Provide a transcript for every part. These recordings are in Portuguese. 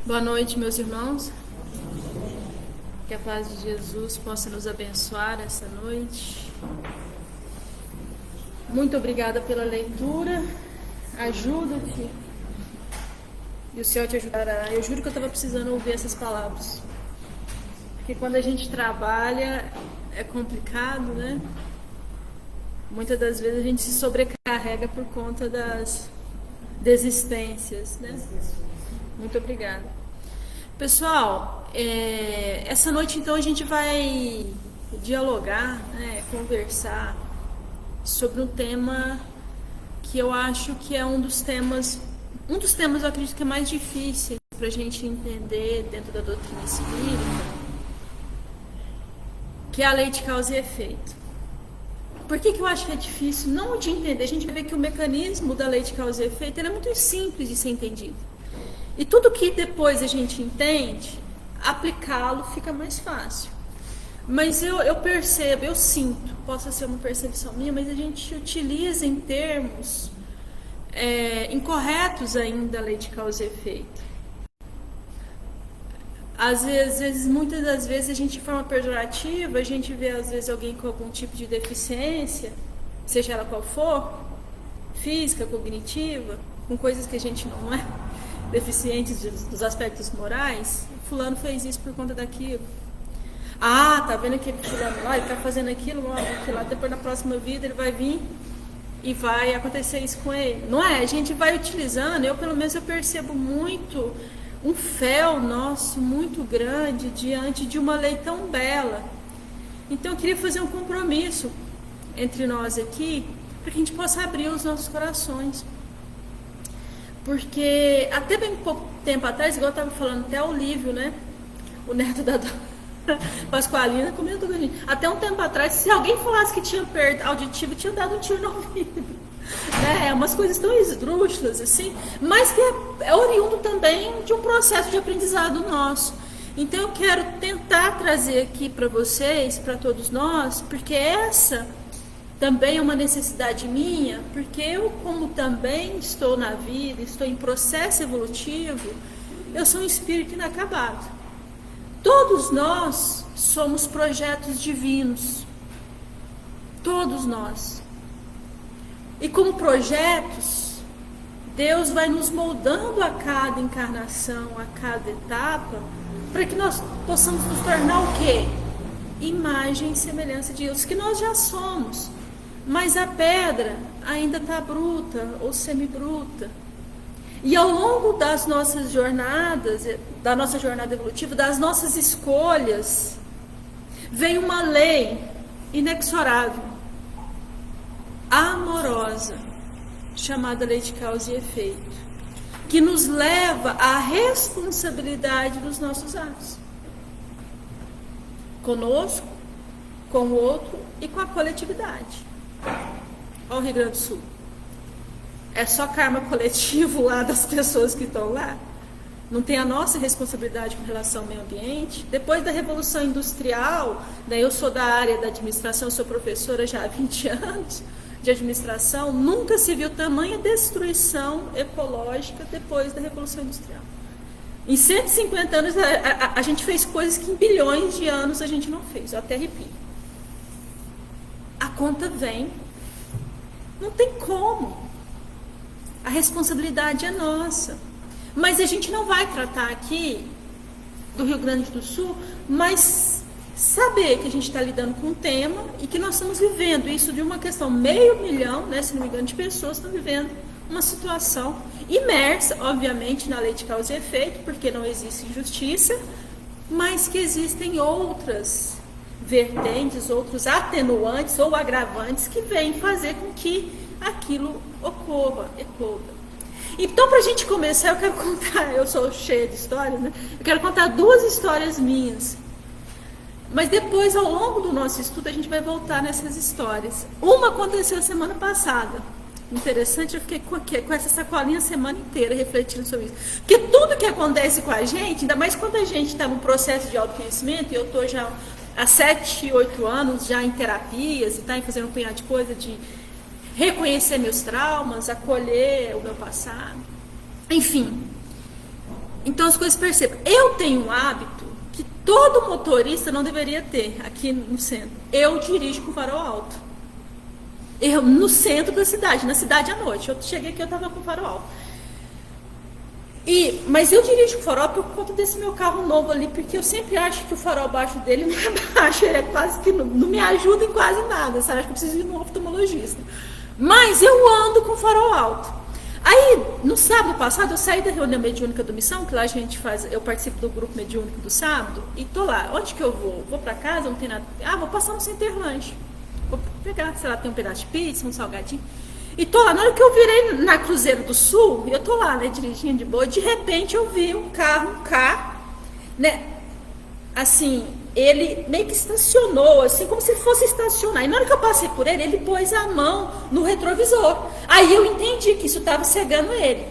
Boa noite, meus irmãos. Que a paz de Jesus possa nos abençoar essa noite. Muito obrigada pela leitura. Ajuda-te. E o Senhor te ajudará. Eu juro que eu estava precisando ouvir essas palavras. Porque quando a gente trabalha é complicado, né? Muitas das vezes a gente se sobrecarrega por conta das desistências, né? Muito obrigada. Pessoal, essa noite então a gente vai dialogar, né, conversar sobre um tema que eu acho que é um dos temas eu acredito que é mais difícil para a gente entender dentro da doutrina espírita, que é a lei de causa e efeito. Por que eu acho que é difícil? Não de entender, a gente vai ver que o mecanismo da lei de causa e efeito ele é muito simples de ser entendido. E tudo que depois a gente entende, aplicá-lo fica mais fácil. Mas eu percebo, eu sinto, possa ser uma percepção minha, mas a gente utiliza em termos incorretos ainda a lei de causa e efeito. Às vezes, muitas das vezes a gente de forma pejorativa, a gente vê às vezes alguém com algum tipo de deficiência, seja ela qual for, física, cognitiva, com coisas que a gente não é, deficientes dos aspectos morais. Fulano fez isso por conta daquilo. Ah, tá vendo aquele fulano lá, ele tá fazendo aquilo lá, depois na próxima vida ele vai vir e vai acontecer isso com ele. Não é? A gente vai utilizando, pelo menos eu percebo muito um fel nosso muito grande diante de uma lei tão bela. Então eu queria fazer um compromisso entre nós aqui, para que a gente possa abrir os nossos corações. Porque até bem pouco tempo atrás, igual eu estava falando, até o Lívio, né? O neto da Pascoalina comentou com a gente. Até um tempo atrás, se alguém falasse que tinha perda auditiva, tinha dado um tiro no ouvido. Umas coisas tão esdrúxulas assim, mas que é oriundo também de um processo de aprendizado nosso. Então eu quero tentar trazer aqui para vocês, para todos nós, porque essa também é uma necessidade minha, porque eu, como também estou na vida, estou em processo evolutivo, eu sou um espírito inacabado. Todos nós somos projetos divinos. Todos nós. E como projetos, Deus vai nos moldando a cada encarnação, a cada etapa, para que nós possamos nos tornar o quê? Imagem e semelhança de Deus, que nós já somos. Mas a pedra ainda está bruta ou semibruta. E ao longo das nossas jornadas, da nossa jornada evolutiva, das nossas escolhas, vem uma lei inexorável, amorosa, chamada lei de causa e efeito, que nos leva à responsabilidade dos nossos atos. Conosco, com o outro e com a coletividade. Olha o Rio Grande do Sul. É só karma coletivo lá das pessoas que estão lá? Não tem a nossa responsabilidade com relação ao meio ambiente? Depois da Revolução Industrial, eu sou da área da administração, eu sou professora já há 20 anos de administração, nunca se viu tamanha destruição ecológica depois da Revolução Industrial. Em 150 anos, a gente fez coisas que em bilhões de anos a gente não fez, eu até arrepio. A conta vem, não tem como. A responsabilidade é nossa. Mas a gente não vai tratar aqui do Rio Grande do Sul, mas saber que a gente está lidando com um tema e que nós estamos vivendo isso de uma questão, 500 mil, né, se não me engano, de pessoas estão vivendo uma situação imersa, obviamente, na lei de causa e efeito, porque não existe injustiça, mas que existem outras vertentes, outros atenuantes ou agravantes que vêm fazer com que aquilo ocorra, ecloda. Então, para a gente começar, eu quero contar, eu sou cheia de histórias, né? Eu quero contar 2 histórias minhas. Mas depois, ao longo do nosso estudo, a gente vai voltar nessas histórias. Uma aconteceu semana passada. Interessante, eu fiquei com essa sacolinha a semana inteira refletindo sobre isso. Porque tudo que acontece com a gente, ainda mais quando a gente está num processo de autoconhecimento, e eu estou já há 7, 8 anos já em terapias, e tá fazendo um punhado de coisa de reconhecer meus traumas, acolher o meu passado. Enfim, Então as coisas percebam. Eu tenho um hábito que todo motorista não deveria ter aqui no centro. Eu dirijo com farol alto. Eu, no centro da cidade, na cidade à noite. Eu cheguei aqui, eu estava com farol alto. Mas eu dirijo com farol por conta desse meu carro novo ali, porque eu sempre acho que o farol baixo dele não é baixo, ele é quase que não me ajuda em quase nada, sabe? Acho que eu preciso ir num oftalmologista. Mas eu ando com farol alto. Aí, no sábado passado, eu saí da reunião mediúnica do Missão, que lá a gente faz, eu participo do grupo mediúnico do sábado, e tô lá. Onde que eu vou? Vou pra casa, não tem nada. Vou passar no Centerlanche. Vou pegar, sei lá, tem um pedaço de pizza, um salgadinho. E tô lá, na hora que eu virei na Cruzeiro do Sul, eu tô lá, né, dirigindo de boa, de repente eu vi um carro, né, assim, ele meio que estacionou, assim, como se fosse estacionar. E na hora que eu passei por ele, ele pôs a mão no retrovisor. Aí eu entendi que isso estava cegando ele.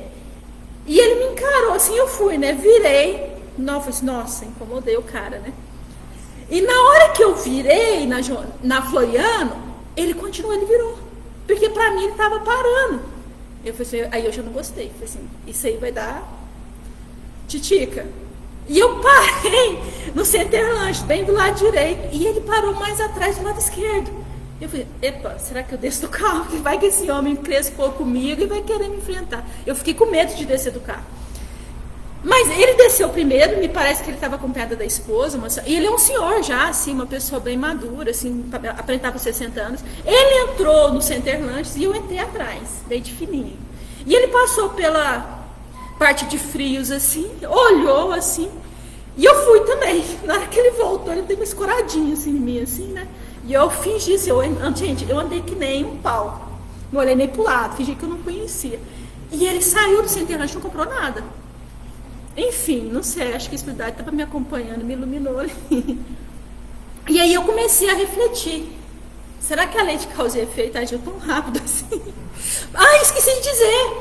E ele me encarou, assim, eu fui, né, virei, nossa, incomodei o cara, né. E na hora que eu virei na Floriano, ele continuou, ele virou. Porque pra mim ele tava parando. Eu falei assim, aí eu já não gostei. Falei assim, isso aí vai dar titica. E eu parei no Centerlanche, bem do lado direito. E ele parou mais atrás do lado esquerdo. Eu falei, epa, será que eu desço do carro? Vai que esse homem crespou comigo e vai querer me enfrentar. Eu fiquei com medo de descer do carro. Mas ele desceu primeiro, me parece que ele estava acompanhado da esposa, e ele é um senhor já, assim, uma pessoa bem madura, assim, aparentava 60 anos. Ele entrou no Centerlanche e eu entrei atrás, bem de fininho. E ele passou pela parte de frios, assim, olhou, assim, e eu fui também. Na hora que ele voltou, ele deu uma escoradinha, assim, em mim, assim, né? E eu fingi, assim, gente, eu andei que nem um pau. Não olhei nem pro lado, fingi que eu não conhecia. E ele saiu do Centerlanche e não comprou nada. Enfim, não sei, acho que a espiritualidade estava me acompanhando, me iluminou ali. E aí eu comecei a refletir. Será que a lei de causa e efeito agiu tão rápido assim? Esqueci de dizer.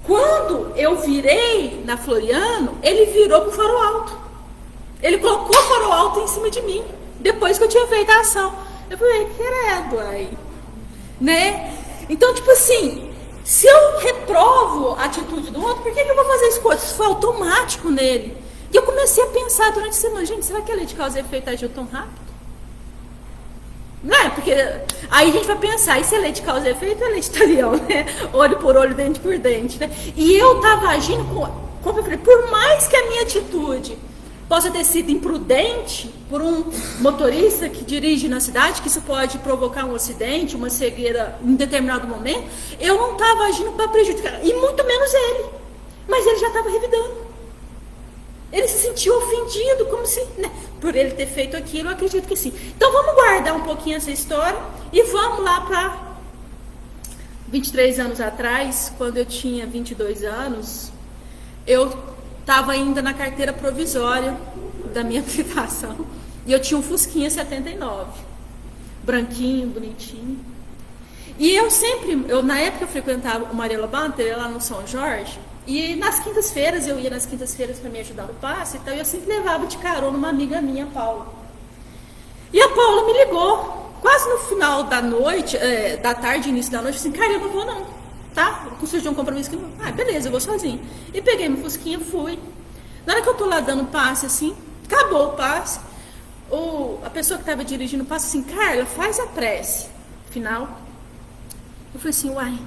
Quando eu virei na Floriano, ele virou pro farol alto. Ele colocou o farol alto em cima de mim, depois que eu tinha feito a ação. Eu falei, credo, aí. Né? Então, tipo assim, se eu reprovo a atitude do outro, por que eu vou fazer isso? Isso foi automático nele. E eu comecei a pensar durante a semana, gente, será que a lei de causa e efeito agiu tão rápido? Não é? Porque aí a gente vai pensar, isso é lei de causa e efeito ou é lei de talião, né? Olho por olho, dente por dente, né? E eu tava agindo como eu falei, por mais que a minha atitude possa ter sido imprudente por um motorista que dirige na cidade, que isso pode provocar um acidente, uma cegueira em determinado momento, eu não estava agindo para prejudicar, e muito menos ele. Mas ele já estava revidando. Ele se sentiu ofendido, como se, né, por ele ter feito aquilo, eu acredito que sim. Então vamos guardar um pouquinho essa história e vamos lá para 23 anos atrás, quando eu tinha 22 anos, eu estava ainda na carteira provisória da minha habilitação. E eu tinha um Fusquinha 79. Branquinho, bonitinho. E na época eu frequentava o Maria Lobato, lá no São Jorge. E nas quintas-feiras, eu ia nas quintas-feiras para me ajudar no passe. Então eu sempre levava de carona uma amiga minha, Paula. E a Paula me ligou, quase no final da noite, da tarde, início da noite, assim, cara, eu não vou não. Tá? Surgiu um compromisso que beleza, eu vou sozinha. E peguei meu Fusquinha, fui. Na hora que eu tô lá dando passe, assim, acabou o passe. A pessoa que tava dirigindo o passe, assim, Carla, faz a prece final. Eu falei assim,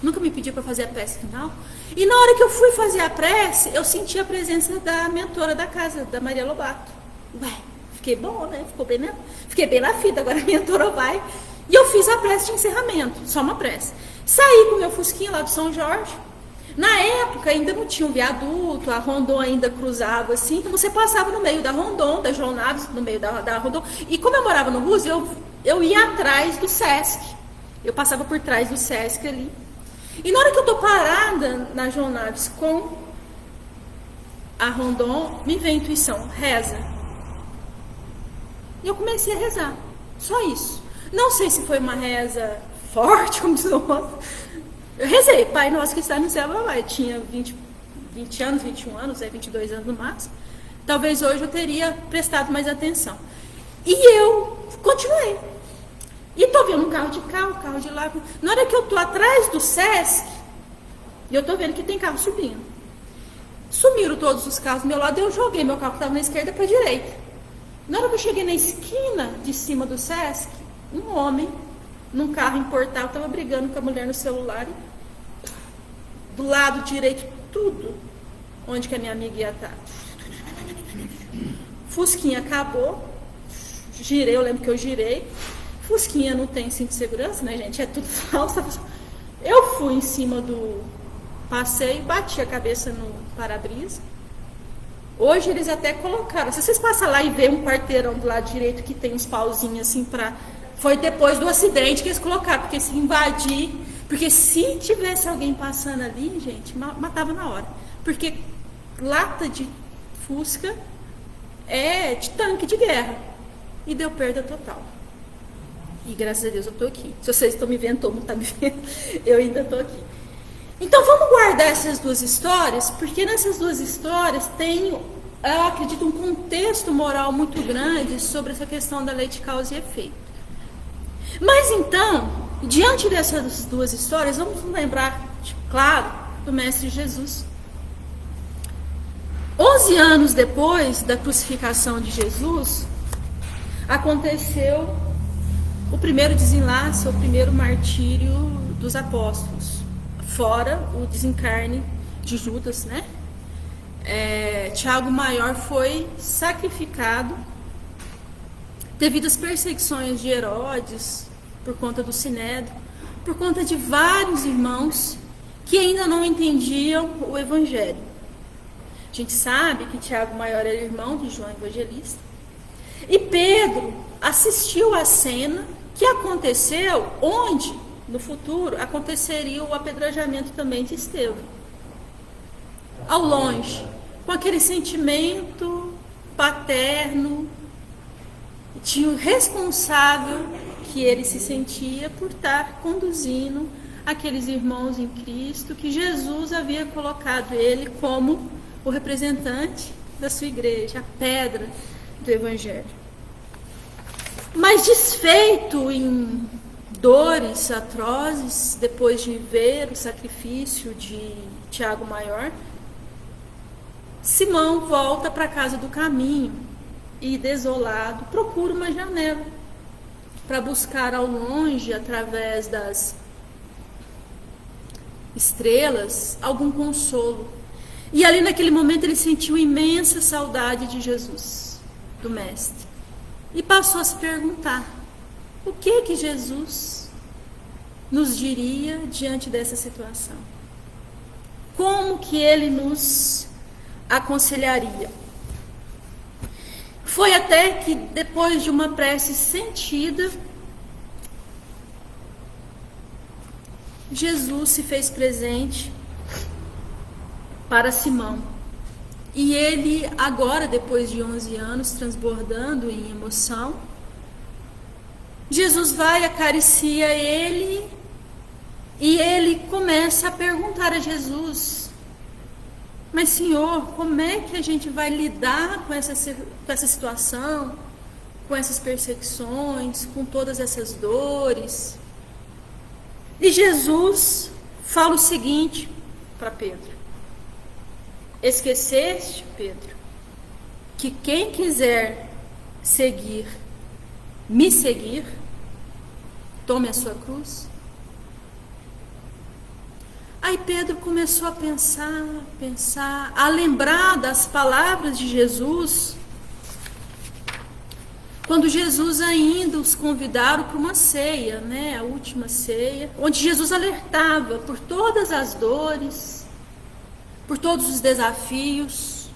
nunca me pediu para fazer a prece final. E na hora que eu fui fazer a prece, eu senti a presença da mentora da casa, da Maria Lobato. Fiquei bom, né? Fiquei bem na fita, agora a mentora vai. E eu fiz a prece de encerramento, só uma prece. Saí com o meu Fusquinha lá do São Jorge. Na época ainda não tinha um viaduto, a Rondon ainda cruzava assim, então você passava no meio da Rondon, da João Naves, no meio da Rondon. E como eu morava no Ruse, eu ia atrás do Sesc. Eu passava por trás do Sesc ali. E na hora que eu tô parada na João Naves com a Rondon, me vem a intuição, reza. E eu comecei a rezar, só isso. Não sei se foi uma reza forte, como diz o outro. Eu rezei, Pai Nosso que está no céu, eu tinha 20 anos, 21 anos, 22 anos no máximo. Talvez hoje eu teria prestado mais atenção. E eu continuei. E tô vendo um carro de cá, um carro de lá. Na hora que eu tô atrás do Sesc, eu tô vendo que tem carro subindo. Sumiram todos os carros do meu lado, eu joguei meu carro que estava na esquerda para a direita. Na hora que eu cheguei na esquina de cima do Sesc, um homem, num carro importado, estava brigando com a mulher no celular. Do lado direito, tudo onde que a minha amiga ia estar. Fusquinha acabou. Girei, eu lembro que eu girei. Fusquinha não tem cinto de segurança, né, gente? É tudo falso. Eu fui em cima do passeio, bati a cabeça no para-brisa. Hoje eles até colocaram. Se vocês passam lá e vê um quarteirão do lado direito que tem uns pauzinhos assim para... Foi depois do acidente que eles colocaram, porque se invadir... Porque se tivesse alguém passando ali, gente, matava na hora. Porque lata de Fusca é de tanque de guerra. E deu perda total. E graças a Deus eu tô aqui. Se vocês estão me vendo, todo mundo tá me vendo, eu ainda tô aqui. Então vamos guardar essas duas histórias, porque nessas duas histórias tem, eu acredito, um contexto moral muito grande sobre essa questão da lei de causa e efeito. Mas então, diante dessas duas histórias, vamos lembrar, claro, do Mestre Jesus. 11 anos depois da crucificação de Jesus, aconteceu o primeiro desenlace, o primeiro martírio dos apóstolos. Fora o desencarne de Judas, né? Tiago Maior foi sacrificado devido às perseguições de Herodes, por conta do Sinédrio, por conta de vários irmãos que ainda não entendiam o Evangelho. A gente sabe que Tiago Maior era irmão de João Evangelista. E Pedro assistiu à cena que aconteceu onde, no futuro, aconteceria o apedrejamento também de Estevão. Ao longe, com aquele sentimento paterno, de responsável que ele se sentia por estar conduzindo aqueles irmãos em Cristo, que Jesus havia colocado ele como o representante da sua igreja, a pedra do Evangelho. Mas desfeito em dores atrozes, depois de ver o sacrifício de Tiago Maior, Simão volta para a casa do caminho e, desolado, procura uma janela para buscar ao longe, através das estrelas, algum consolo. E ali naquele momento ele sentiu imensa saudade de Jesus, do Mestre, e passou a se perguntar: o que Jesus nos diria diante dessa situação? Como que ele nos aconselharia? Foi até que, depois de uma prece sentida, Jesus se fez presente para Simão. E ele, agora, depois de 11 anos, transbordando em emoção, Jesus vai, acaricia ele, e ele começa a perguntar a Jesus: mas Senhor, como é que a gente vai lidar com essa situação, com essas perseguições, com todas essas dores? E Jesus fala o seguinte para Pedro: esqueceste, Pedro, que quem quiser me seguir, tome a sua cruz? Aí Pedro começou a pensar, a lembrar das palavras de Jesus, quando Jesus ainda os convidaram para uma ceia, né, a última ceia, onde Jesus alertava por todas as dores, por todos os desafios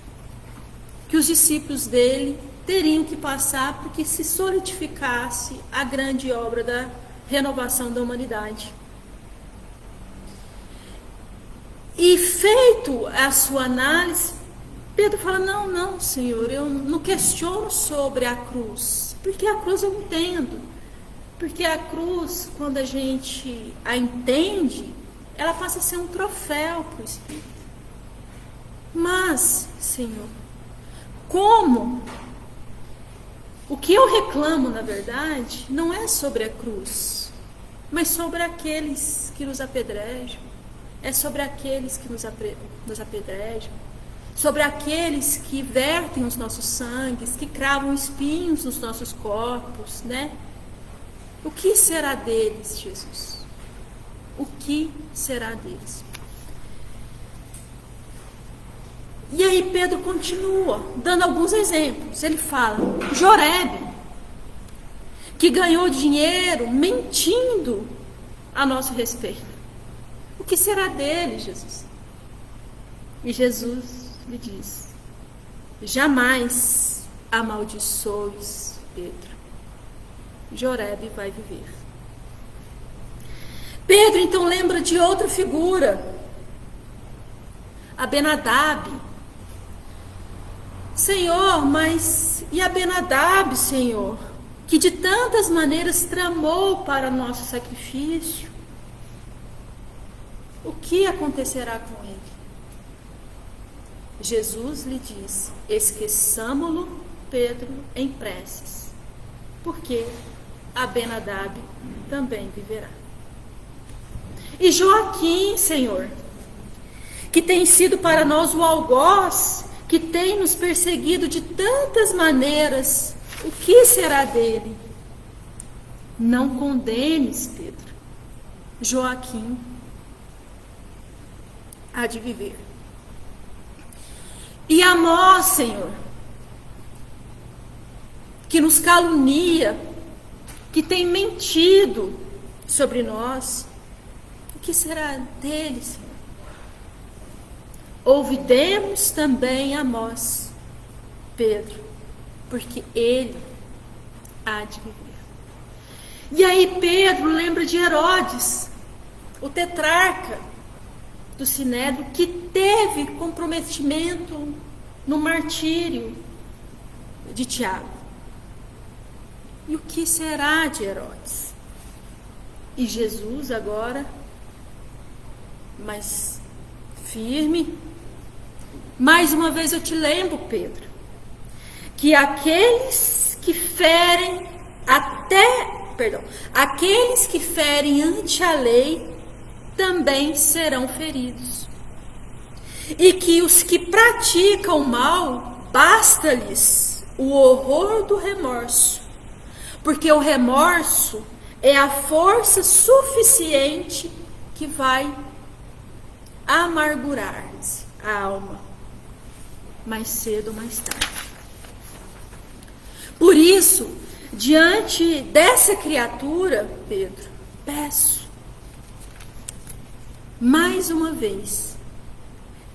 que os discípulos dele teriam que passar para que se solidificasse a grande obra da renovação da humanidade. E feito a sua análise, Pedro fala: não, Senhor, eu não questiono sobre a cruz, porque a cruz eu entendo. Porque a cruz, quando a gente a entende, ela passa a ser um troféu para o Espírito. Mas, Senhor, como? O que eu reclamo, na verdade, não é sobre a cruz, mas sobre aqueles que nos apedrejam. É sobre aqueles que nos apedrejam. sobre aqueles que vertem os nossos sangues, que cravam espinhos nos nossos corpos, né? O que será deles, Jesus? O que será deles? E aí Pedro continua, dando alguns exemplos. Ele fala, Jorebe, que ganhou dinheiro mentindo a nosso respeito. O que será dele, Jesus? E Jesus lhe diz, jamais amaldiçoes Pedro. Jorebe vai viver. Pedro então lembra de outra figura, Abinadab. Senhor, mas e Abinadab, Senhor, que de tantas maneiras tramou para nosso sacrifício? O que acontecerá com ele? Jesus lhe disse, esqueçamo-lo, Pedro, em preces, porque Abinadab também viverá. E Joaquim, Senhor, que tem sido para nós o algoz, que tem nos perseguido de tantas maneiras, o que será dele? Não condenes, Pedro. Joaquim há de viver. E Amós, Senhor, que nos calunia, que tem mentido sobre nós, o que será dele, Senhor? Ouvidemos também Amós, Pedro, porque ele há de viver. E aí Pedro lembra de Herodes, o tetrarca do Sinédrio, que teve comprometimento no martírio de Tiago. E o que será de Herodes? E Jesus agora, mais firme, mais uma vez eu te lembro, Pedro, que aqueles que ferem aqueles que ferem ante a lei também serão feridos. E que os que praticam o mal, basta-lhes o horror do remorso, porque o remorso é a força suficiente que vai amargurar-lhes a alma, mais cedo ou mais tarde. Por isso, diante dessa criatura, Pedro, peço, mais uma vez,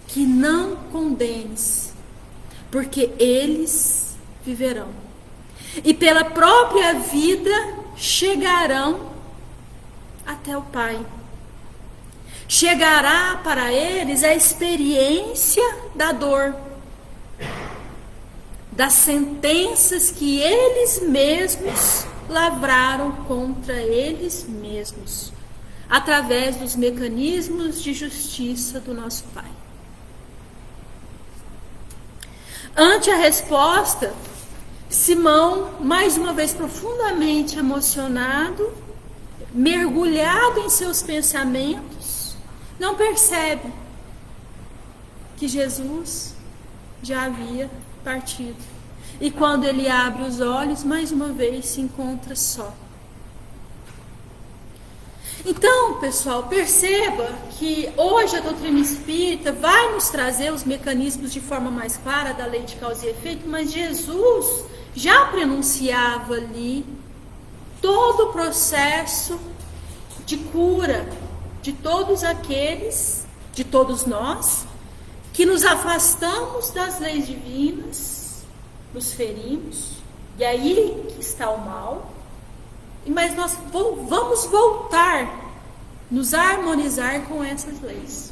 que não condenes, porque eles viverão. E pela própria vida chegarão até o Pai. Chegará para eles a experiência da dor, das sentenças que eles mesmos lavraram contra eles mesmos, através dos mecanismos de justiça do nosso Pai. Ante a resposta, Simão, mais uma vez profundamente emocionado, mergulhado em seus pensamentos, não percebe que Jesus já havia partido. E quando ele abre os olhos, mais uma vez se encontra só. Então, pessoal, perceba que hoje a doutrina espírita vai nos trazer os mecanismos de forma mais clara da lei de causa e efeito, mas Jesus já pronunciava ali todo o processo de cura de todos aqueles, de todos nós, que nos afastamos das leis divinas, nos ferimos, e aí que está o mal. Mas nós vamos voltar, nos harmonizar com essas leis.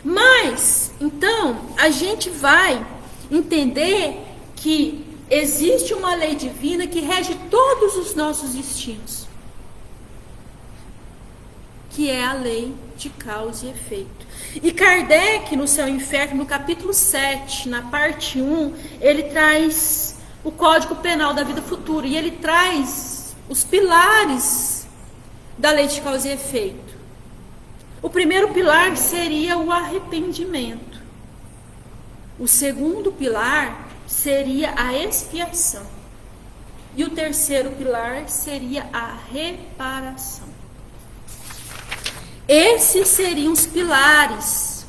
Mas, então, a gente vai entender que existe uma lei divina que rege todos os nossos destinos, que é a lei de causa e efeito. E Kardec, no Céu e Inferno, no capítulo 7, na parte 1, ele traz o Código Penal da Vida Futura, e ele traz os pilares da lei de causa e efeito. O primeiro pilar seria o arrependimento. O segundo pilar seria a expiação. E o terceiro pilar seria a reparação. Esses seriam os pilares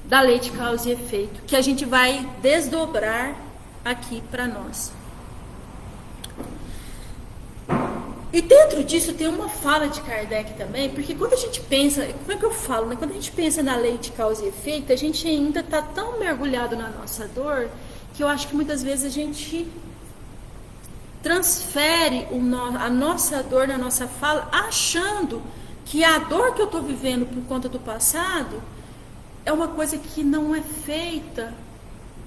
da lei de causa e efeito, que a gente vai desdobrar aqui para nós. E dentro disso tem uma fala de Kardec também, porque quando a gente pensa, como é que eu falo, né? Quando a gente pensa na lei de causa e efeito, a gente ainda está tão mergulhado na nossa dor, que eu acho que muitas vezes a gente transfere a nossa dor na nossa fala, achando que a dor que eu estou vivendo por conta do passado é uma coisa que não é feita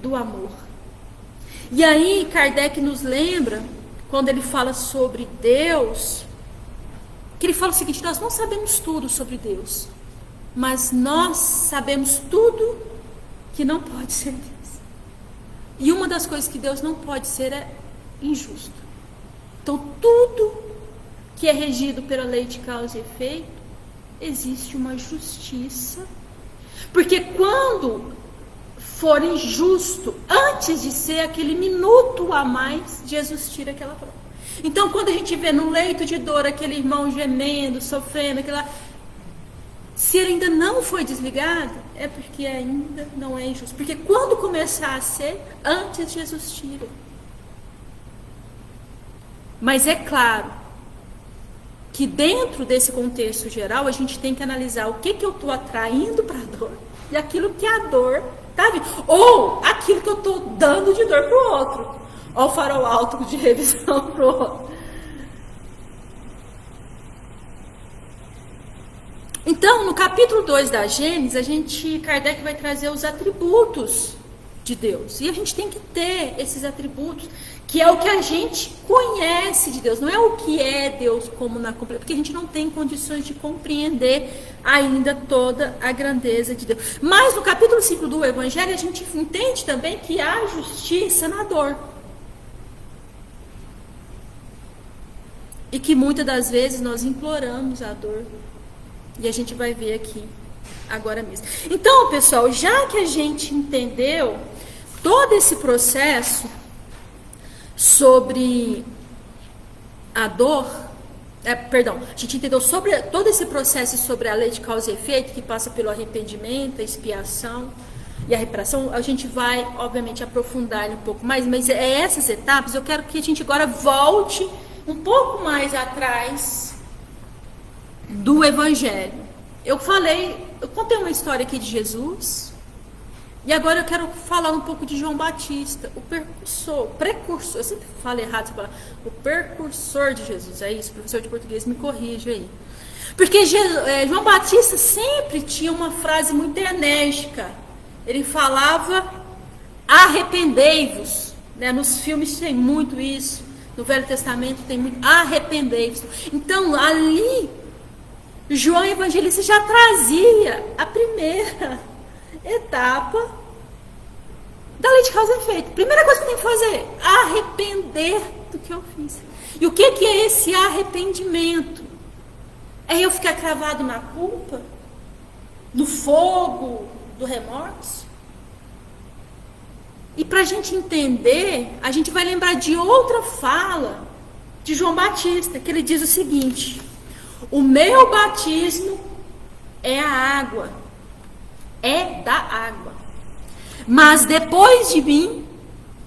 do amor. E aí Kardec nos lembra, quando ele fala sobre Deus, que ele fala o seguinte: nós não sabemos tudo sobre Deus, mas nós sabemos tudo que não pode ser Deus. E uma das coisas que Deus não pode ser é injusto. Então tudo que é regido pela lei de causa e efeito, existe uma justiça. Porque quando for injusto, antes de ser aquele minuto a mais, Jesus tira aquela prova. Então, quando a gente vê no leito de dor aquele irmão gemendo, sofrendo, se ele ainda não foi desligado, é porque ainda não é injusto. Porque quando começar a ser, antes Jesus tira. Mas é claro que dentro desse contexto geral, a gente tem que analisar o que eu estou atraindo para a dor e aquilo que a dor tá vendo, ou aquilo que eu estou dando de dor para o outro, ou o farol alto de revisão para o outro. Então, no capítulo 2 da Gênesis, Kardec vai trazer os atributos de Deus. E a gente tem que ter esses atributos, que é o que a gente conhece de Deus, não é o que é Deus como na completa, porque a gente não tem condições de compreender ainda toda a grandeza de Deus. Mas no capítulo 5 do Evangelho, a gente entende também que há justiça na dor. E que muitas das vezes nós imploramos a dor. E a gente vai ver aqui agora mesmo. Então, pessoal, já que a gente entendeu todo esse processo sobre a dor, a gente entendeu sobre todo esse processo sobre a lei de causa e efeito, que passa pelo arrependimento, a expiação e a reparação. A gente vai, obviamente, aprofundar um pouco mais, mas essas etapas eu quero que a gente agora volte um pouco mais atrás do Evangelho. Eu contei uma história aqui de Jesus, e agora eu quero falar um pouco de João Batista, o precursor, eu sempre falo errado essa palavra, o precursor de Jesus, é isso, professor de português, me corrija aí. Porque João Batista sempre tinha uma frase muito enérgica, ele falava, arrependei-vos, né? Nos filmes tem muito isso, no Velho Testamento tem muito, arrependei-vos. Então, ali, João Evangelista já trazia a primeira etapa da lei de causa e efeito. Primeira coisa que tem que fazer, arrepender do que eu fiz. E o que é esse arrependimento? É eu ficar cravado na culpa? No fogo do remorso? E para a gente entender, a gente vai lembrar de outra fala de João Batista, que ele diz o seguinte: o meu batismo é a água, é da água. Mas depois de mim,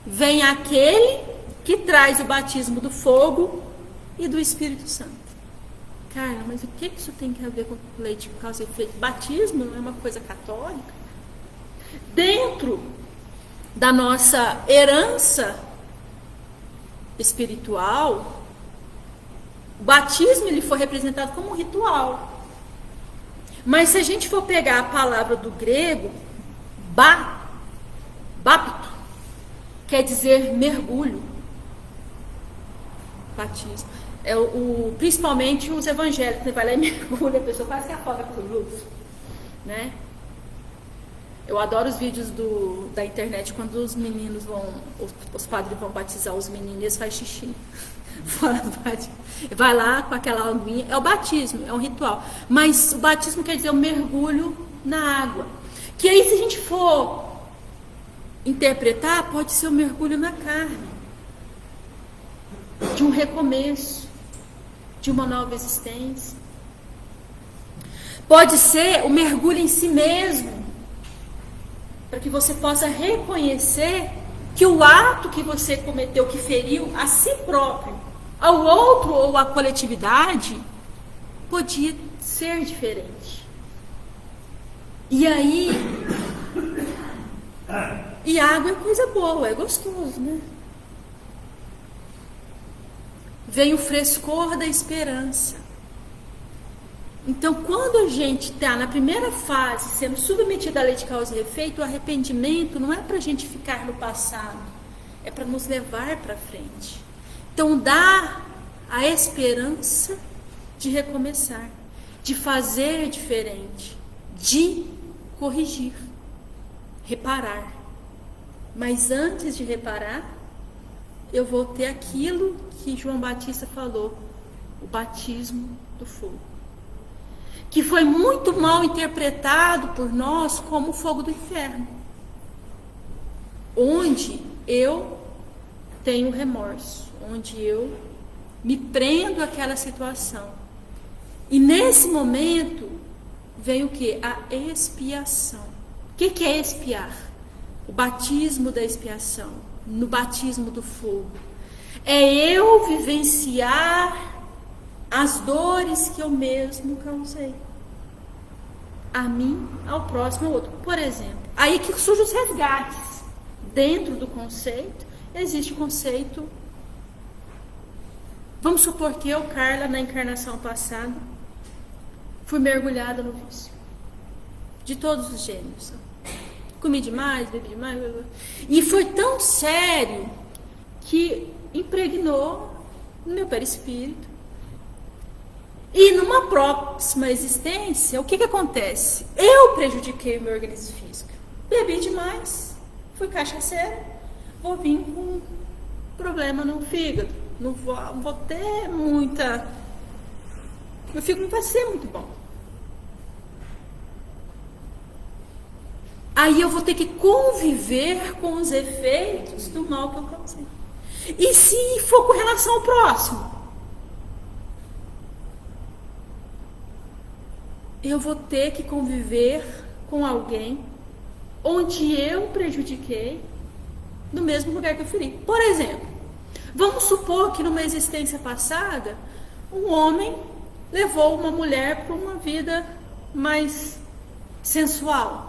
vem aquele que traz o batismo do fogo e do Espírito Santo. Cara, mas o que isso tem a ver com lei de causa e efeito? Batismo não é uma coisa católica? Dentro da nossa herança espiritual, o batismo ele foi representado como um ritual. Mas se a gente for pegar a palavra do grego, bapto, quer dizer mergulho. Batismo. Principalmente os evangélicos, você vai lá e mergulha, a pessoa quase que afoga com o luz, né? Eu adoro os vídeos da internet quando os meninos os padres vão batizar os meninos, eles fazem xixi fora do batismo. Vai lá com aquela aguinha, é o batismo, é um ritual. Mas o batismo quer dizer o mergulho na água. Que aí, se a gente for interpretar, pode ser um mergulho na carne, de um recomeço, de uma nova existência. Pode ser o mergulho em si mesmo, para que você possa reconhecer que o ato que você cometeu, que feriu a si próprio, ao outro ou à coletividade, podia ser diferente. E aí, e água é coisa boa, é gostoso, né? Vem o frescor da esperança. Então, quando a gente está na primeira fase, sendo submetido à lei de causa e efeito, o arrependimento não é para a gente ficar no passado, é para nos levar para frente. Então, dá a esperança de recomeçar, de fazer diferente, de corrigir, reparar. Mas antes de reparar, eu vou ter aquilo que João Batista falou, o batismo do fogo, que foi muito mal interpretado por nós como o fogo do inferno, onde eu tenho remorso, onde eu me prendo àquela situação. E nesse momento vem o que? A expiação. O que é expiar? O batismo da expiação, no batismo do fogo. É eu vivenciar as dores que eu mesmo causei. A mim, ao próximo, ao outro. Por exemplo, aí que surgem os resgates. Dentro do conceito, existe o conceito. Vamos supor que eu, Carla, na encarnação passada, fui mergulhada no vício. De todos os gêneros. Comi demais, bebi demais. E foi tão sério que impregnou no meu perispírito. E numa próxima existência, o que acontece? Eu prejudiquei o meu organismo físico. Bebi demais, fui cachaceira, vou vir com problema no fígado. Não vou ter muita... Meu fígado não vai ser muito bom. Aí eu vou ter que conviver com os efeitos do mal que eu causei. E se for com relação ao próximo? Eu vou ter que conviver com alguém onde eu prejudiquei no mesmo lugar que eu feri. Por exemplo, vamos supor que numa existência passada, um homem levou uma mulher para uma vida mais sensual.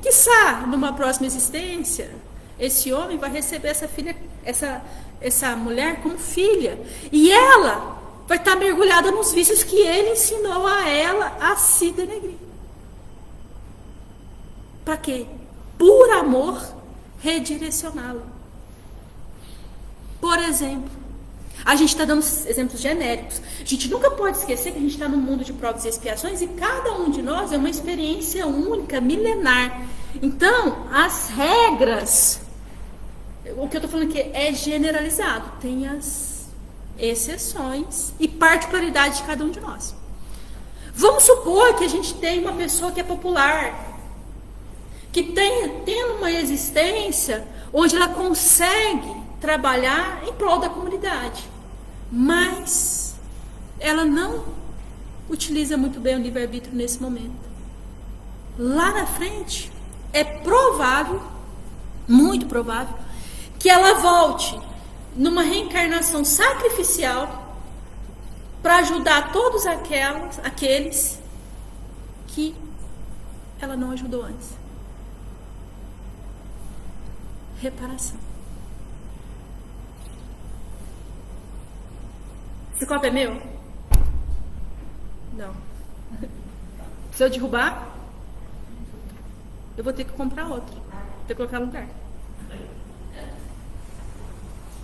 Quiçá, numa próxima existência, esse homem vai receber essa filha, essa mulher como filha. E ela vai estar mergulhada nos vícios que ele ensinou a ela a se denegrir. Para quê? Por amor, redirecioná-lo. Por exemplo, a gente está dando exemplos genéricos. A gente nunca pode esquecer que a gente está num mundo de provas e expiações e cada um de nós é uma experiência única, milenar. Então, as regras, o que eu estou falando aqui é generalizado, tem as exceções e particularidades de cada um de nós. Vamos supor que a gente tem uma pessoa que é popular, que tem uma existência onde ela consegue trabalhar em prol da comunidade, mas ela não utiliza muito bem o livre-arbítrio nesse momento. Lá na frente, é provável, muito provável, que ela volte numa reencarnação sacrificial para ajudar todos aqueles que ela não ajudou antes. Reparação. Esse copo é meu? Não. Se eu derrubar, eu vou ter que comprar outro. Vou ter que colocar no lugar.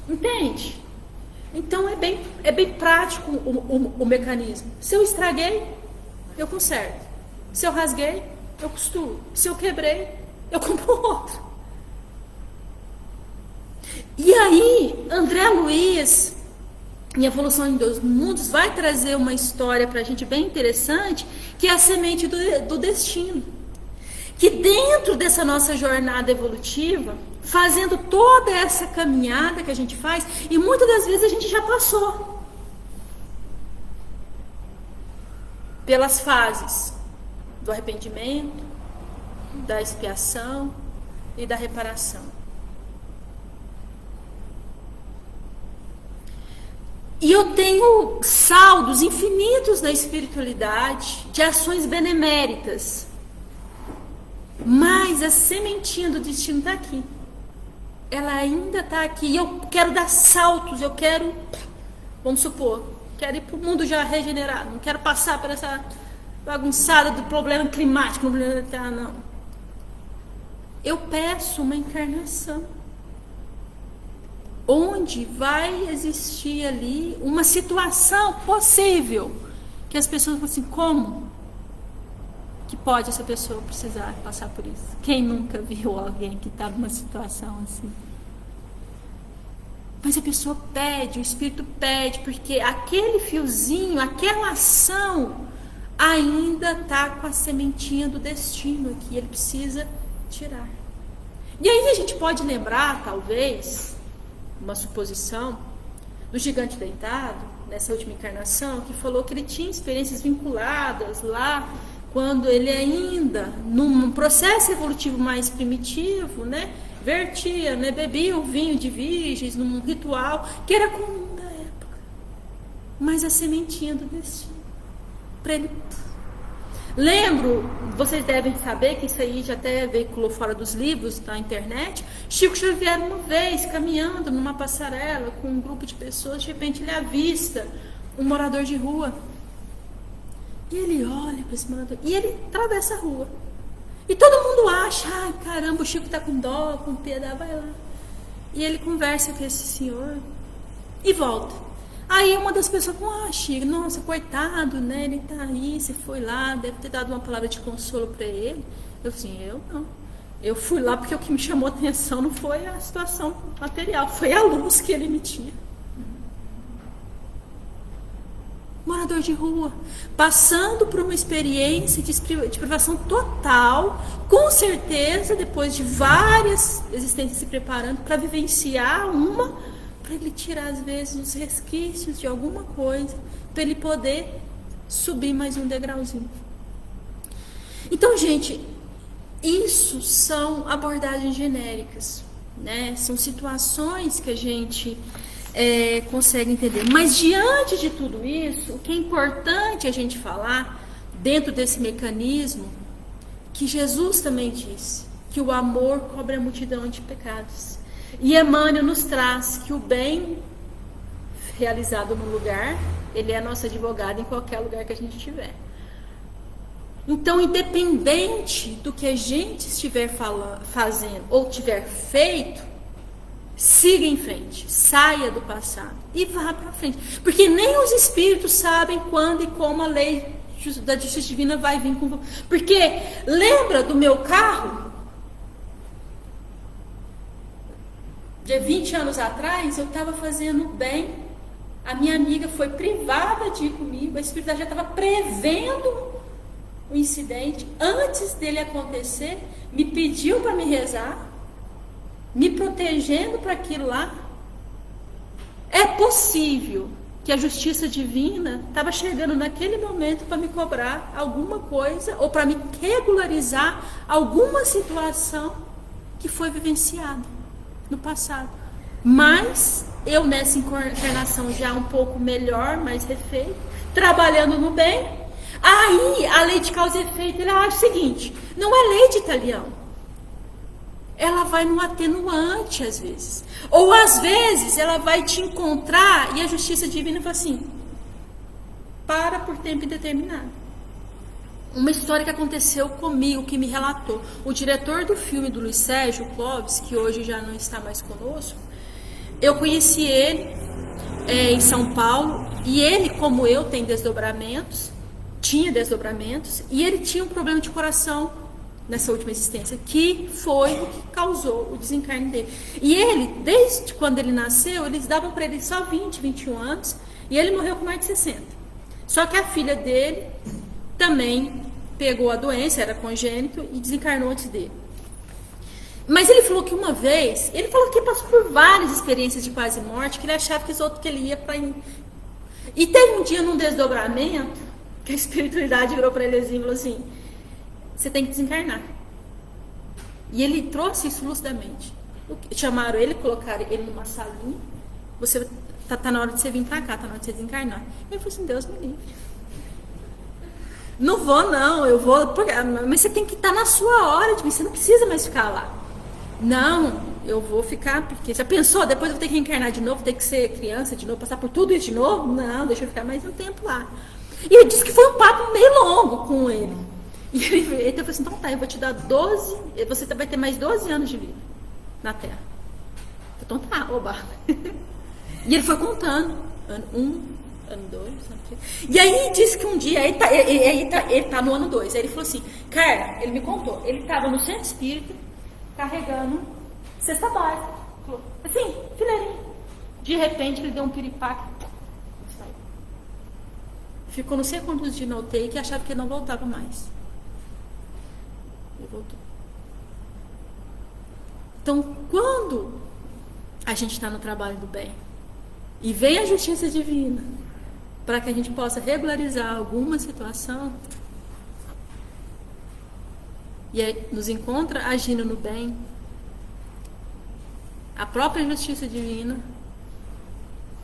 Entende? Então é bem prático o mecanismo. Se eu estraguei, eu conserto. Se eu rasguei, eu costuro. Se eu quebrei, eu compro outro. E aí, André Luiz, em Evolução em Dois Mundos, vai trazer uma história para a gente bem interessante, que é a semente do destino. que dentro dessa nossa jornada evolutiva, fazendo toda essa caminhada que a gente faz, e muitas das vezes a gente já passou pelas fases do arrependimento, da expiação e da reparação. E eu tenho saldos infinitos na espiritualidade de ações beneméritas, mas a sementinha do destino está aqui. Ela ainda está aqui. E eu quero dar saltos, eu quero, vamos supor, quero ir para o mundo já regenerado, não quero passar por essa bagunçada do problema climático, não. Eu peço uma encarnação onde vai existir ali uma situação possível que as pessoas falam assim, como que pode essa pessoa precisar passar por isso? Quem nunca viu alguém que está numa situação assim? Mas a pessoa pede, o espírito pede, porque aquele fiozinho, aquela ação ainda está com a sementinha do destino aqui, ele precisa tirar. E aí a gente pode lembrar, talvez, uma suposição do gigante deitado, nessa última encarnação, que falou que ele tinha experiências vinculadas lá, quando ele ainda, num processo evolutivo mais primitivo, né, vertia, né, bebia o vinho de virgens, num ritual que era comum da época. Mas a sementinha do destino, para ele... Lembro, vocês devem saber que isso aí já até veiculou fora dos livros, na internet. Chico Xavier, uma vez, caminhando numa passarela com um grupo de pessoas, de repente ele avista um morador de rua. E ele olha para esse morador, e ele atravessa a rua. E todo mundo acha, ai caramba, o Chico está com dó, com piedade, vai lá. E ele conversa com esse senhor e volta. Aí uma das pessoas fala, Chico, nossa, coitado, né? Ele tá aí, você foi lá, deve ter dado uma palavra de consolo para ele. Eu assim, eu não. Eu fui lá porque o que me chamou a atenção não foi a situação material, foi a luz que ele emitia. Morador de rua, passando por uma experiência de privação total, com certeza, depois de várias existências se preparando para vivenciar uma, para ele tirar às vezes os resquícios de alguma coisa, para ele poder subir mais um degrauzinho. Então, gente, isso são abordagens genéricas, né? São situações que a gente consegue entender. Mas diante de tudo isso, o que é importante a gente falar, dentro desse mecanismo, que Jesus também disse, que o amor cobre a multidão de pecados. E Emmanuel nos traz que o bem realizado no lugar, ele é nosso advogado em qualquer lugar que a gente estiver. Então, independente do que a gente estiver fazendo ou tiver feito, siga em frente, saia do passado e vá para frente. Porque nem os espíritos sabem quando e como a lei da justiça divina vai vir com... Porque lembra do meu carro? De 20 anos atrás, eu estava fazendo bem, a minha amiga foi privada de ir comigo, a espiritualidade já estava prevendo o incidente, antes dele acontecer, me pediu para me rezar, me protegendo para aquilo lá. É possível que a justiça divina estava chegando naquele momento para me cobrar alguma coisa, ou para me regularizar alguma situação que foi vivenciada no passado. Mas eu nessa encarnação já um pouco melhor, mais refeito, trabalhando no bem, aí a lei de causa e efeito, ela acha o seguinte, não é lei de Italião, ela vai no atenuante às vezes, ou às vezes ela vai te encontrar e a justiça divina fala assim, para por tempo indeterminado. Uma história que aconteceu comigo, que me relatou. O diretor do filme do Luiz Sérgio Clóvis, que hoje já não está mais conosco, eu conheci ele em São Paulo, e ele, como eu, tinha desdobramentos, e ele tinha um problema de coração nessa última existência, que foi o que causou o desencarne dele. E ele, desde quando ele nasceu, eles davam para ele só 20, 21 anos, e ele morreu com mais de 60. Só que a filha dele também pegou a doença, era congênito, e desencarnou antes dele. Mas ele falou que uma vez, ele falou que passou por várias experiências de quase morte, que ele achava que ele ia para... E teve um dia num desdobramento, que a espiritualidade virou para ele e falou assim, você tem que desencarnar. E ele trouxe isso lucidamente. Chamaram ele, colocaram ele numa salinha, você tá na hora de você vir para cá, tá na hora de você desencarnar. Ele falou assim, Deus me livre. Não vou não, eu vou, mas você tem que estar na sua hora de vir, você não precisa mais ficar lá. Não, eu vou ficar, porque já pensou, depois eu vou ter que reencarnar de novo, ter que ser criança de novo, passar por tudo isso de novo? Não, deixa eu ficar mais um tempo lá. E ele disse que foi um papo meio longo com ele. E ele falou assim, então tá, eu vou te dar 12, você vai ter mais 12 anos de vida na Terra. Então tá, oba. E ele foi contando, ano 1, ano 2, ano 3. E aí disse que um dia, ele tá no ano 2, aí ele falou assim, cara, ele me contou, ele estava no centro espírita, carregando cesta básica, assim, fileirinho. De repente ele deu um piripaque, saiu. Ficou não sei quantos dias na UTI que achava que ele não voltava mais. Ele voltou. Então, quando a gente está no trabalho do bem e vem a justiça divina para que a gente possa regularizar alguma situação e aí nos encontra agindo no bem, a própria justiça divina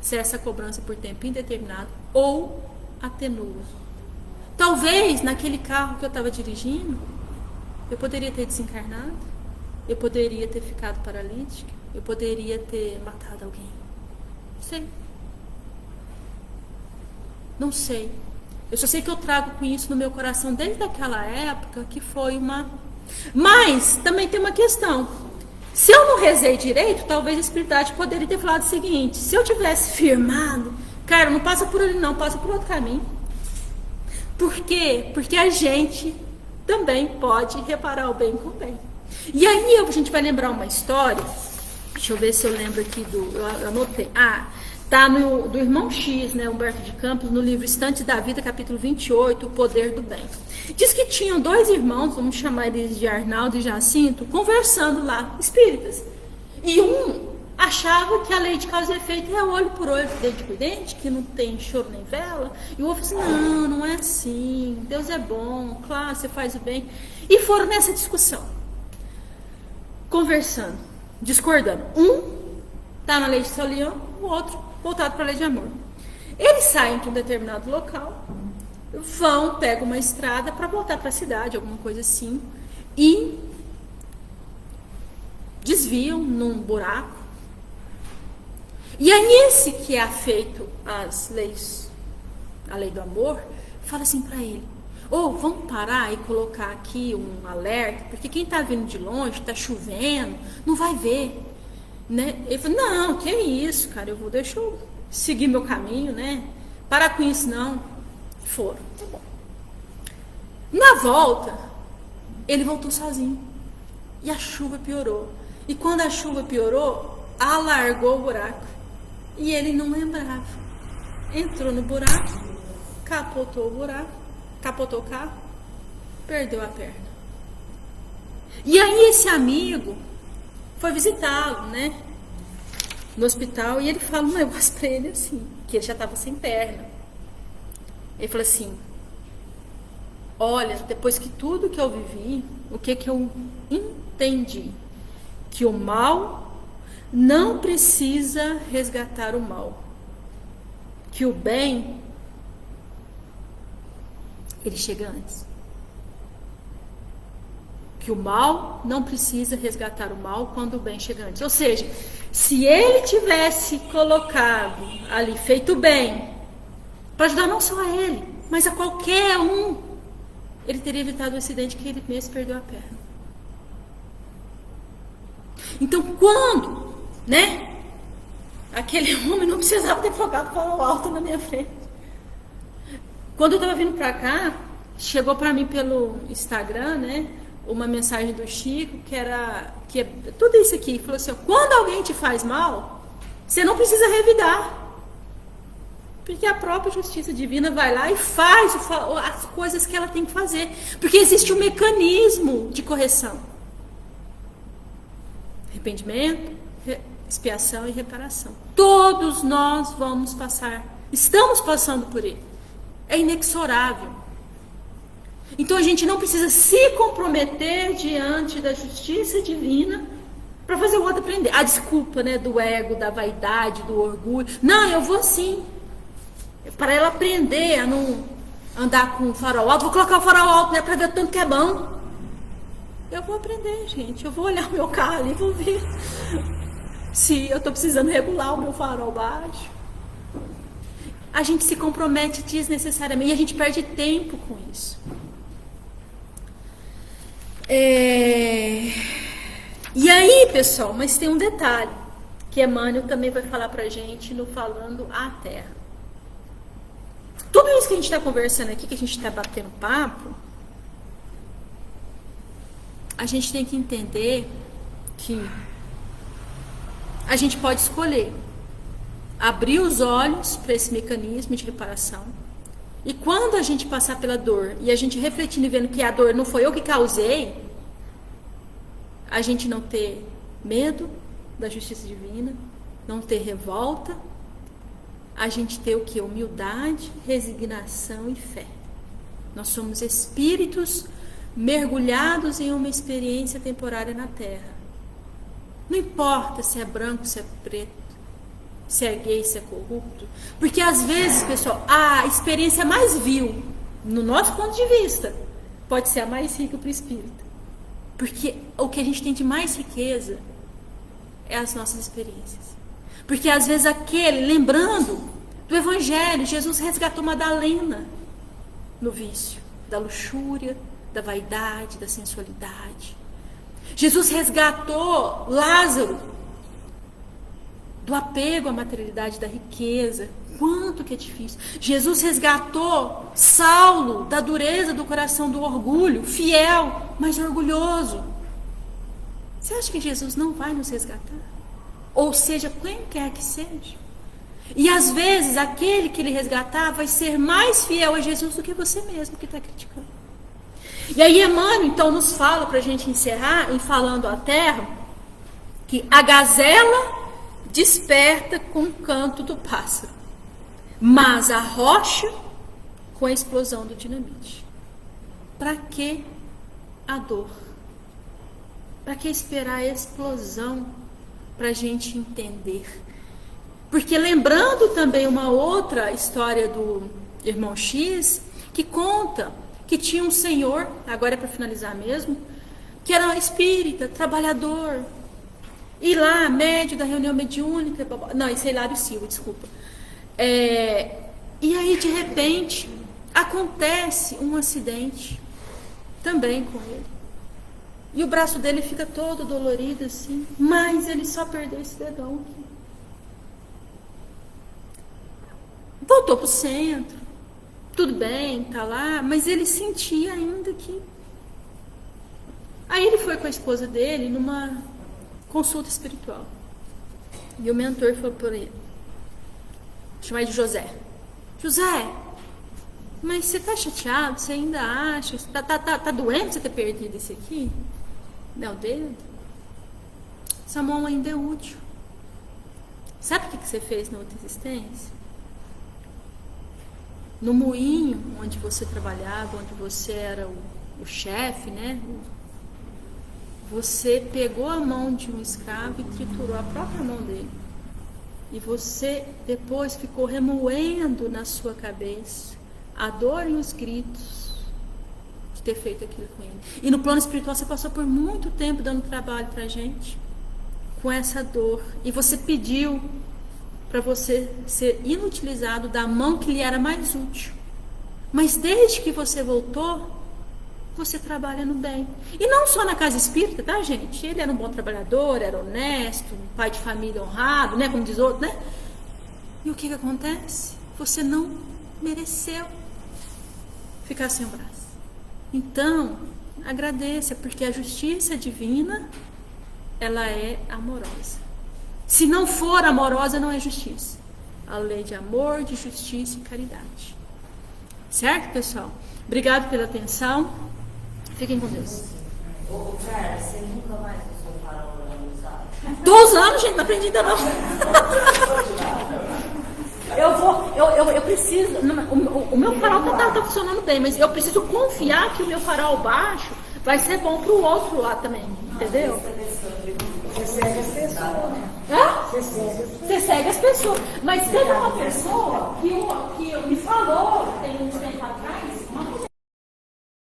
cessa a cobrança por tempo indeterminado ou atenua. Talvez naquele carro que eu estava dirigindo, eu poderia ter desencarnado, eu poderia ter ficado paralítica, eu poderia ter matado alguém. Não sei. Não sei. Eu só sei que eu trago com isso no meu coração desde aquela época que foi uma... Mas também tem uma questão. Se eu não rezei direito, talvez a espiritualidade poderia ter falado o seguinte, se eu tivesse firmado, cara, não passa por ali não, passa por outro caminho. Por quê? Porque a gente também pode reparar o bem com o bem. E aí a gente vai lembrar uma história, deixa eu ver se eu lembro aqui eu anotei. Tá do irmão X, né, Humberto de Campos, no livro Instantes da Vida, capítulo 28, O Poder do Bem. Diz que tinham dois irmãos, vamos chamar eles de Arnaldo e Jacinto, conversando lá, espíritas. E um achava que a lei de causa e efeito é olho por olho, dente por dente, que não tem choro nem vela. E o outro assim, não é assim, Deus é bom, claro, você faz o bem. E foram nessa discussão, conversando, discordando. Um tá na lei de São Leão, o outro voltado para a lei de amor. Eles saem para um determinado local, pegam uma estrada para voltar para a cidade, alguma coisa assim, e desviam num buraco. E aí esse que é afeito às leis, a lei do amor, fala assim para ele, vamos parar e colocar aqui um alerta, porque quem está vindo de longe, está chovendo, não vai ver. Né? Ele falou, não, que isso, cara, deixa eu seguir meu caminho, né? Parar com isso, não. Foram, tá bom. Na volta, ele voltou sozinho. E a chuva piorou. E quando a chuva piorou, alargou o buraco. E ele não lembrava. Entrou no buraco, capotou o buraco, capotou o carro, perdeu a perna. E aí esse amigo foi visitá-lo, né, no hospital, e ele fala um negócio pra ele assim, que ele já estava sem perna. Ele falou assim, olha, depois que tudo que eu vivi, o que eu entendi? Que o mal não precisa resgatar o mal. Que o bem, ele chega antes. Que o mal não precisa resgatar o mal quando o bem chega antes. Ou seja, se ele tivesse colocado ali, feito bem, para ajudar não só a ele, mas a qualquer um, ele teria evitado o acidente que ele mesmo perdeu a perna. Então, quando, né, aquele homem não precisava ter colocado farol alto na minha frente. Quando eu estava vindo para cá, chegou para mim pelo Instagram, né, uma mensagem do Chico, que é tudo isso aqui, falou assim, quando alguém te faz mal, você não precisa revidar. Porque a própria justiça divina vai lá e faz as coisas que ela tem que fazer. Porque existe um mecanismo de correção. Arrependimento, expiação e reparação. Todos nós vamos passar. Estamos passando por ele. É inexorável. Então a gente não precisa se comprometer diante da justiça divina para fazer o outro aprender. A desculpa, né, do ego, da vaidade, do orgulho. Não, eu vou sim. Para ela aprender a não andar com o farol alto, vou colocar o farol alto, né, para ver o tanto que é bom. Eu vou aprender, gente. Eu vou olhar o meu carro ali e vou ver se eu estou precisando regular o meu farol baixo. A gente se compromete desnecessariamente e a gente perde tempo com isso. E aí, pessoal, mas tem um detalhe que Emmanuel também vai falar pra gente no Falando a Terra. Tudo isso que a gente está conversando aqui, que a gente está batendo papo, a gente tem que entender que a gente pode escolher abrir os olhos para esse mecanismo de reparação. E quando a gente passar pela dor e a gente refletindo e vendo que a dor não foi eu que causei, a gente não ter medo da justiça divina, não ter revolta, a gente ter o que? Humildade, resignação e fé. Nós somos espíritos mergulhados em uma experiência temporária na Terra. Não importa se é branco, se é preto, se é gay, se é corrupto. Porque às vezes, pessoal, a experiência mais vil, no nosso ponto de vista, pode ser a mais rica para o espírito. Porque o que a gente tem de mais riqueza é as nossas experiências. Porque às vezes lembrando do Evangelho, Jesus resgatou Madalena no vício, da luxúria, da vaidade, da sensualidade. Jesus resgatou Lázaro do apego à materialidade, da riqueza. Quanto que é difícil. Jesus resgatou Saulo da dureza do coração, do orgulho, fiel, mas orgulhoso. Você acha que Jesus não vai nos resgatar? Ou seja, quem quer que seja. E às vezes aquele que ele resgatar vai ser mais fiel a Jesus do que você mesmo que está criticando. E aí Emmanuel então nos fala, para a gente encerrar, em Falando a Terra, que a gazela desperta com o canto do pássaro, mas a rocha com a explosão do dinamite. Para que a dor? Para que esperar a explosão para a gente entender? Porque lembrando também uma outra história do irmão X, que conta que tinha um senhor, agora é para finalizar mesmo, que era espírita, trabalhador, e lá, médio da reunião mediúnica, não, isso é Hilário Silva, desculpa. E aí, de repente, acontece um acidente também com ele. E o braço dele fica todo dolorido assim, mas ele só perdeu esse dedão aqui. Voltou para o centro, tudo bem, tá lá, mas ele sentia ainda que... Aí ele foi com a esposa dele numa consulta espiritual. E o mentor falou por ele, chamar de José. José, mas você tá chateado? Você ainda acha? Tá doente você ter perdido esse aqui? Não, dedo. Essa mão ainda é útil. Sabe o que você fez na outra existência? No moinho onde você trabalhava, onde você era o chefe, né? Você pegou a mão de um escravo e triturou a própria mão dele. E você depois ficou remoendo na sua cabeça a dor e os gritos de ter feito aquilo com ele. E no plano espiritual você passou por muito tempo dando trabalho pra gente com essa dor. E você pediu para você ser inutilizado da mão que lhe era mais útil. Mas desde que você voltou, você trabalha no bem. E não só na casa espírita, tá, gente? Ele era um bom trabalhador, era honesto, um pai de família honrado, né? Como diz outro, né? E o que acontece? Você não mereceu ficar sem o braço. Então, agradeça, porque a justiça divina, ela é amorosa. Se não for amorosa, não é justiça. A lei de amor, de justiça e caridade. Certo, pessoal? Obrigado pela atenção. Fiquem com Deus. Ô, Cara, você nunca mais usou farol usado? 2 anos, gente, não aprendi ainda não. Eu preciso. O meu farol tá funcionando bem, mas eu preciso confiar que o meu farol baixo vai ser bom pro outro lá também. Entendeu? Você segue as pessoas, né? Hã? Você segue. Você segue as pessoas. Mas teve uma pessoa que me falou, tem uns tempos atrás,